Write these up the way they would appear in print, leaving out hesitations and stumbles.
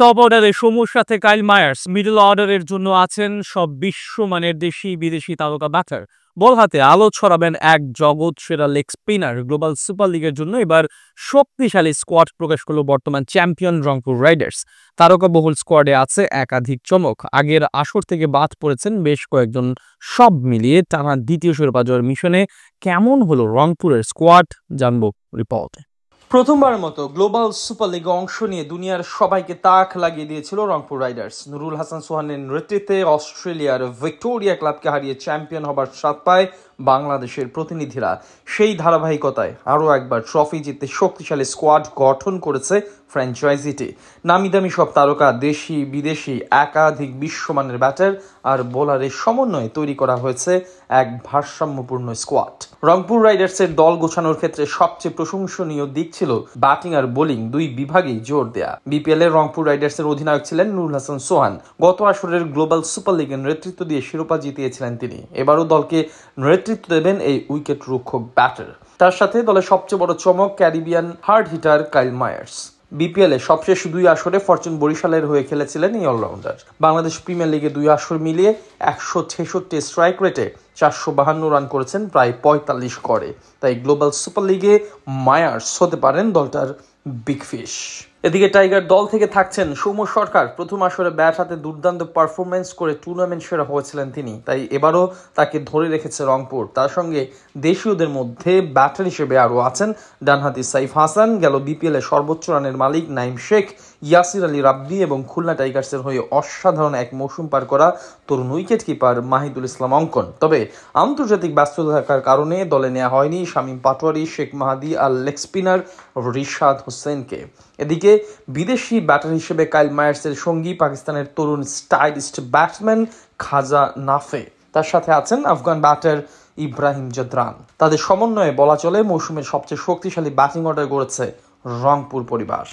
Top অর্ডারে সমুর সাথে Kyle Mayers, middle অর্ডারের জন্য আছেন সব বিশ্বমানের দেশি বিদেশি তারকা ব্যাটার। বল হাতে আলো ছড়াবেন এক জগৎ সেরা লেগ স্পিনার। গ্লোবাল সুপার লিগের জন্য এবার শক্তিশালী স্কোয়াড প্রকাশ করলো বর্তমান চ্যাম্পিয়ন রংপুর রাইডার্স। তারকাবহুল স্কোয়াডে আছে একাধিক চমক। আগের আসর থেকে বাদ পড়েছেন বেশ কয়েকজন। সব মিলিয়ে টানা দ্বিতীয় শিরোপা জয়ের মিশনে কেমন হলো রংপুরের স্কোয়াড, জানবো রিপোর্টে। প্রথমবারের মতো গ্লোবাল সুপার লিগে অংশ নিয়ে দুনিয়ার সবাইকে তাক লাগিয়ে দিয়েছিল রংপুর রাইডার্স। নুরুল হাসান সোহানের নেতৃত্বে অস্ট্রেলিয়ার ভিক্টোরিয়া ক্লাবকে হারিয়ে চ্যাম্পিয়ন হবার স্বাদ পায় বাংলাদেশের প্রতিনিধিরা। সেই ধারাবাহিকতায় আরও একবার ট্রফি জিততে শক্তিশালী স্কোয়াড গঠন করেছে ফ্র্যাঞ্চাইজিটি। নামিদামি সব তারকা, দেশি বিদেশি একাধিক বিশ্বমানের ব্যাটার আর বোলারের সমন্বয়ে তৈরি করা হয়েছে এক ভারসাম্যপূর্ণ স্কোয়াড। রংপুর রাইডার্সের দল গোছানোর ক্ষেত্রে সবচেয়ে প্রশংসনীয় দিক ছিল ব্যাটিং আর বোলিং দুই বিভাগেই জোর দেয়া। বিপিএল এর রংপুর রাইডার্সের অধিনায়ক ছিলেন নুরুল হাসান সোহান। গত আসরের গ্লোবাল সুপার লিগের নেতৃত্ব দিয়ে শিরোপা জিতিয়েছিলেন তিনি। এবারও দলকে নেতৃত্ব দেবেন এই উইকেট রক্ষক ব্যাটার। তার সাথে দলের সবচেয়ে বড় চমক Caribbean hard hitter Kyle Mayers. BPL এ সবশেষ দুই আসরে ফরচুন বরিশালের হয়ে খেলেছিলেন এই অলরাউন্ডার। বাংলাদেশ প্রিমিয়ার লিগে দুই আসর মিলিয়ে 166 স্ট্রাইক রেটে 452 রান করেছেন, প্রায় 45 গড়ে। তাই গ্লোবাল সুপার লিগে মায়ার্স হতে পারেন দলটার বিগ ফিশ। এদিকে টাইগার দল থেকে থাকছেন সৌম্য সরকার। প্রথম আসরে ব্যাট হাতে দুর্দান্ত পারফরমেন্স করে টুর্নামেন্ট সেরা হয়েছিলেন তিনি। তাই এবারও তাকে ধরে রেখেছে রংপুর। তার সঙ্গে দেশীয়দের মধ্যে ব্যাটার হিসেবে আরও আছেন ডানহাতি সাইফ হাসান, গেল বিপিএল এ সর্বোচ্চ রানের মালিক নাইম শেখ, ইয়াসির আলী রাব্বি এবং খুলনা টাইগার্সের হয়ে অসাধারণ এক মৌসুম পার করা তরুণ উইকেট কিপার মাহিদুল ইসলাম অঙ্কন। তবে আন্তর্জাতিক ব্যস্ততা থাকার কারণে দলে নেওয়া হয়নি শামীম পাটোয়ারি, শেখ মাহাদি আর লেগ স্পিনার রিশাদ হোসেনকে। এদিকে বিদেশি ব্যাটার হিসেবে কাইল মায়ার্সের সঙ্গী পাকিস্তানের তরুণ স্টাইলিস্ট ব্যাটসম্যান খাজা নাফে। তার সাথে আছেন আফগান ব্যাটার ইব্রাহিম জদরান। তাদের সমন্বয়ে বলা চলে মৌসুমের সবচেয়ে শক্তিশালী ব্যাটিং অর্ডার গড়েছে রংপুর পরিবার।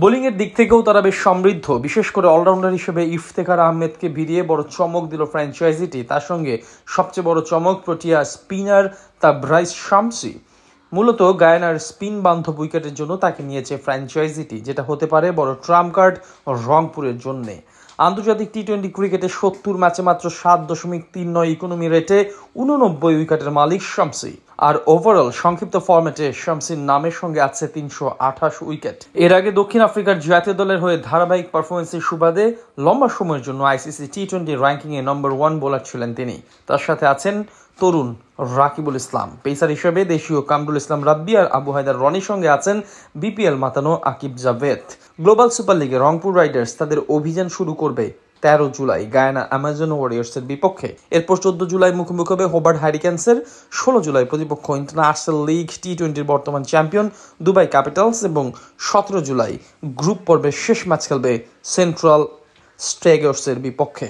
বোলিং এর দিক থেকেও তারা বেশ সমৃদ্ধ। বিশেষ করে অলরাউন্ডার হিসেবে ইফতেখার আহমেদকে ভিড়িয়ে বড় চমক দিল ফ্র্যাঞ্চাইজিটি। তার সঙ্গে সবচেয়ে বড় চমক প্রোটিয়া স্পিনার তাবরাইজ শামসি। মূলত গায়ানার স্পিন বান্ধব উইকেটের জন্য তাকে নিয়েছে ফ্র্যাঞ্চাইজিটি, যেটা হতে পারে বড় ট্রাম্প কার্ড রংপুরের জন্য। আন্তর্জাতিক টি-20 ক্রিকেটে 70 ম্যাচে মাত্র 7.39 ইকোনমি রেটে 89 উইকেটের মালিক শামসি। আর ওভারঅল সংক্ষিপ্ত ফরম্যাটে শামসির নামের সঙ্গে আছে 328 উইকেট। এর আগে দক্ষিণ আফ্রিকার জাতীয় দলের হয়ে ধারাবাহিক পারফরমেন্সের সুবাদে লম্বা সময়ের জন্য আইসিসি টি-20 র্যাঙ্কিংয়ে নম্বর 1 বোলার ছিলেন তিনি। তার সাথে আছেন তরুণ রাকিবুল ইসলাম। পেসার হিসেবে দেশীয় কামরুল ইসলাম রাব্বি আর আবু হায়দার রনির সঙ্গে আছেন বিপিএল মাতানো আকিব জাভেদ। গ্লোবাল সুপার লিগে রংপুর রাইডার্স তাদের অভিযান শুরু করবে 13 জুলাই গায়ানা অ্যামাজন ওয়ারিয়র্সের বিপক্ষে। এরপর 14 জুলাই মুখোমুখি হবে হোবার্ট হারিকেন্সের। 16 জুলাই প্রতিপক্ষ ইন্টারন্যাশনাল লিগ টি-20 বর্তমান চ্যাম্পিয়ন দুবাই ক্যাপিটালস এবং 17 জুলাই গ্রুপ পর্বের শেষ ম্যাচ খেলবে সেন্ট্রাল স্ট্রাইকার্সের বিপক্ষে।